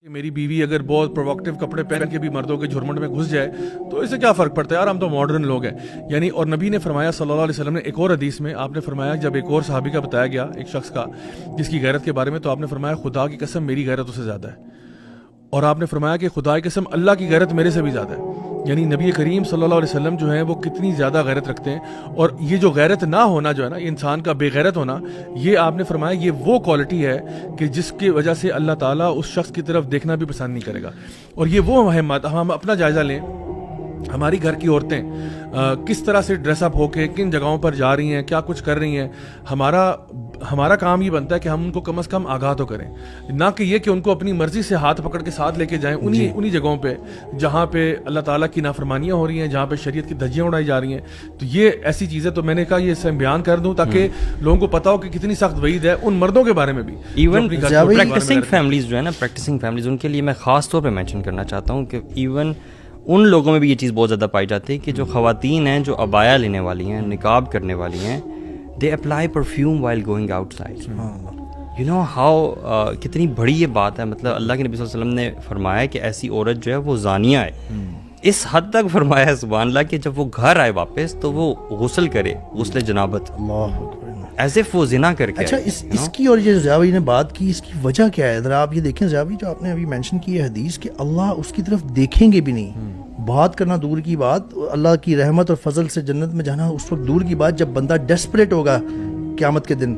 کہ میری بیوی اگر بہت پرووکٹیو کپڑے پہن کے بھی مردوں کے جھرمٹ میں گھس جائے تو اس سے کیا فرق پڑتا ہے یار، ہم تو ماڈرن لوگ ہیں. یعنی اور نبی نے فرمایا صلی اللہ علیہ وسلم نے ایک اور حدیث میں آپ نے فرمایا، جب ایک اور صحابی کا بتایا گیا ایک شخص کا جس کی غیرت کے بارے میں، تو آپ نے فرمایا خدا کی قسم میری غیرت اس سے زیادہ ہے. اور آپ نے فرمایا کہ خدا کی قسم اللہ کی غیرت میرے سے بھی زیادہ ہے. یعنی نبی کریم صلی اللہ علیہ وسلم جو ہیں وہ کتنی زیادہ غیرت رکھتے ہیں. اور یہ جو غیرت نہ ہونا جو ہے نا، انسان کا بے غیرت ہونا، یہ آپ نے فرمایا یہ وہ کوالٹی ہے کہ جس کی وجہ سے اللہ تعالیٰ اس شخص کی طرف دیکھنا بھی پسند نہیں کرے گا. اور یہ وہ اہمیت، ہم اپنا جائزہ لیں، ہماری گھر کی عورتیں کس طرح سے ڈریس اپ ہو کے کن جگہوں پر جا رہی ہیں، کیا کچھ کر رہی ہیں. ہمارا کام یہ بنتا ہے کہ ہم ان کو کم از کم آگاہ تو کریں، نہ کہ یہ کہ ان کو اپنی مرضی سے ہاتھ پکڑ کے ساتھ لے کے جائیں انہی جگہوں پہ جہاں پہ اللہ تعالیٰ کی نافرمانیاں ہو رہی ہیں، جہاں پہ شریعت کی دھجیاں اڑائی جا رہی ہیں. تو یہ ایسی چیزیں تو میں نے کہا یہ اسے بیان کر دوں تاکہ لوگوں کو پتا ہو کہ کتنی سخت وعید ہے ان مردوں کے بارے میں بھی. ایون پریکٹسنگ فیملیز جو ہے نا، پریکٹسنگ فیملیز، ان کے لیے میں خاص طور پہ مینشن کرنا چاہتا ہوں کہ ایون ان لوگوں میں بھی یہ چیز بہت زیادہ پائی جاتی ہے کہ جو خواتین ہیں جو عبایا لینے والی ہیں، نقاب کرنے والی ہیں، they apply perfume while going آؤٹ سائڈ. یو نو ہاؤ کتنی بڑی یہ بات ہے. مطلب اللہ کے نبی صلی اللہ علیہ وسلم نے فرمایا کہ ایسی عورت جو ہے وہ زانیہ ہے. اس حد تک فرمایا ہے سبحان اللہ کہ جب وہ گھر آئے واپس تو وہ غسل کرے، غسل جنابت، ایز اف وہ زنا کر کے. اچھا اس کی اور یہ زیاوی نے بات کی، اس کی وجہ کیا ہے؟ ذرا آپ یہ دیکھیں زیاوی، جو آپ نے ابھی مینشن کی ہے حدیث کہ اللہ اس کی طرف دیکھیں گے بھی نہیں. بات کرنا دور کی بات، اللہ کی رحمت اور فضل سے جنت میں جانا اس وقت دور کی بات جب بندہ ڈیسپریٹ ہوگا قیامت کے دن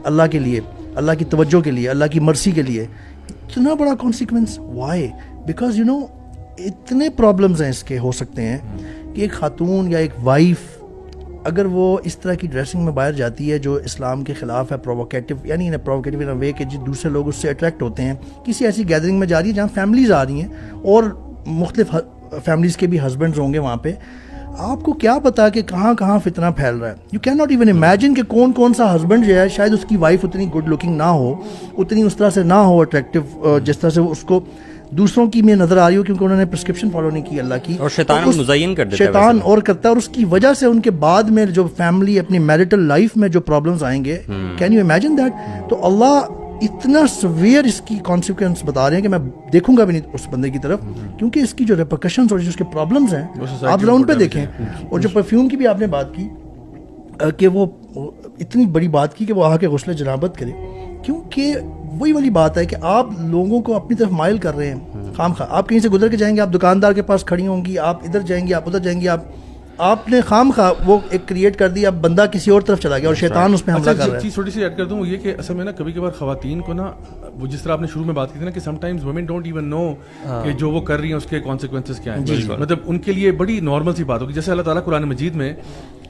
اللہ کے لیے، اللہ کی توجہ کے لیے، اللہ کی مرسی کے لیے. اتنا بڑا consequence why? Because you know اتنے پرابلمز ہیں اس کے ہو سکتے ہیں کہ ایک خاتون یا ایک وائف اگر وہ اس طرح کی ڈریسنگ میں باہر جاتی ہے جو اسلام کے خلاف ہے، پرووکیٹو، یعنی پرووکیٹو ان وے کہ دوسرے لوگ اس سے اٹریکٹ ہوتے ہیں، کسی ایسی گیدرنگ میں جا رہی ہے جہاں فیملیز آ رہی ہیں اور مختلف فیملیز کے بھی ہسبینڈز ہوں گے وہاں پہ، آپ کو کیا پتا کہ کہاں کہاں فتنہ پھیل رہا ہے. You can not even imagine کہ کون سا ہسبینڈ جو ہے شاید اس کی وائف اتنی گڈ لکنگ نہ ہو، اتنی اس طرح سے نہ ہو اٹریکٹیو جس طرح سے اس کو دوسروں کی میں نظر آ رہی ہو، کیونکہ انہوں نے پرسکرپشن فالو نہیں کی اللہ کی، اور شیطان مزین کر دیتا ہے، شیطان اور کرتا ہے. اور اس کی وجہ سے ان کے بعد میں جو فیملی اپنی میرٹل لائف میں جو پرابلمز آئیں گے، کین یو امیجن دیٹ؟ تو اللہ اتنا سویئر اس کی کانسیکوینس بتا رہے ہیں کہ میں دیکھوں گا بھی نہیں اس بندے کی طرف، کیونکہ اس کی جو ریپرکشنز اور جو اس کے پرابلمز ہیں آپ ذرا ان پہ دیکھیں. اور جو پرفیوم کی بھی آپ نے بات کی کہ وہ اتنی بڑی بات کی کہ وہ آ کے غسل جنابت کرے، کیونکہ وہی والی بات ہے کہ آپ لوگوں کو اپنی طرف مائل کر رہے ہیں. خام خواہ آپ کہیں سے گزر کے جائیں گے، آپ دکاندار کے پاس کھڑی ہوں گی، آپ ادھر جائیں گی، آپ ادھر جائیں گی، آپ نے خام خواہ وہ ایک کریٹ کر دی، اب بندہ کسی اور طرف چلا گیا اور شیطان اس پہ حملہ کر رہا ہے. چیز تھوڑی سی ایڈ کر دوں، یہ کہ اصل میں نا کبھی کبھار خواتین کو نا وہ جس طرح آپ نے شروع میں بات کی تھی نا کہ sometimes women don't even know کہ جو وہ کر رہی ہیں اس کے کانسیکوینسز کیا ہیں. مطلب ان کے لیے بڑی نارمل سی بات ہوگی. جیسے اللہ تعالیٰ قرآن مجید میں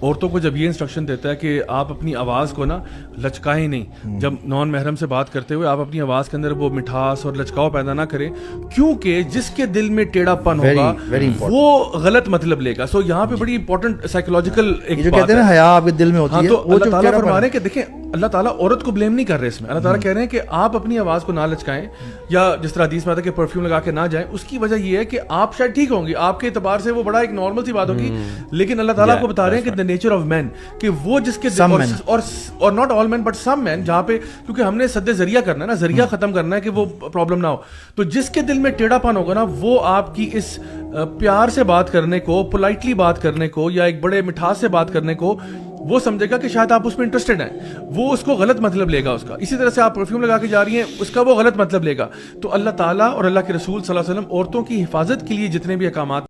عورتوں کو جب یہ انسٹرکشن دیتا ہے کہ آپ اپنی آواز کو نا لچکائیں نہیں، جب نان محرم سے بات کرتے ہوئے آپ اپنی آواز کے اندر وہ مٹھاس اور لچکاؤ پیدا نہ کریں، کیونکہ جس کے دل میں ٹیڑھا پن ہوگا وہ غلط مطلب لے گا. سو یہاں پہ بڑی امپورٹنٹ سائیکولوجیکل ایک بات ہے نا، حیا آپ کے دل میں ہوتی ہے. تو اللہ تعالیٰ فرما رہے ہیں کہ دیکھیں اللہ تعالیٰ عورت کو بلیم نہیں کر رہے اس میں. اللہ تعالیٰ کہہ رہے ہیں کہ آپ اپنی آواز کو نہ لچکائیں، یا جس طرح حدیث میں آتا ہے کہ پرفیوم لگا کے نہ جائیں. اس کی وجہ یہ ہے کہ آپ شاید ٹھیک ہوں گی، آپ کے اعتبار سے وہ بڑا ایک نارمل سی بات ہوگی، لیکن اللہ تعالیٰ کو بتا رہے ہیں کہ دا نیچر آف مین، کہ وہ جس کے اور not all main but some مین، جہاں پہ کیونکہ ہم نے سد ذریعہ کرنا ہے نا، ذریعہ ختم کرنا ہے کہ وہ پرابلم نہ ہو. تو جس کے دل میں ٹیڑھا پن ہوگا نا، وہ آپ کی اس پیار سے بات کرنے کو، پولائٹلی بات کرنے کو، یا ایک بڑے مٹھاس سے بات کرنے کو وہ سمجھے گا کہ شاید آپ اس میں انٹرسٹڈ ہیں، وہ اس کو غلط مطلب لے گا اس کا. اسی طرح سے آپ پرفیوم لگا کے جا رہی ہیں، اس کا وہ غلط مطلب لے گا. تو اللہ تعالیٰ اور اللہ کے رسول صلی اللہ علیہ وسلم عورتوں کی حفاظت کے لیے جتنے بھی احکامات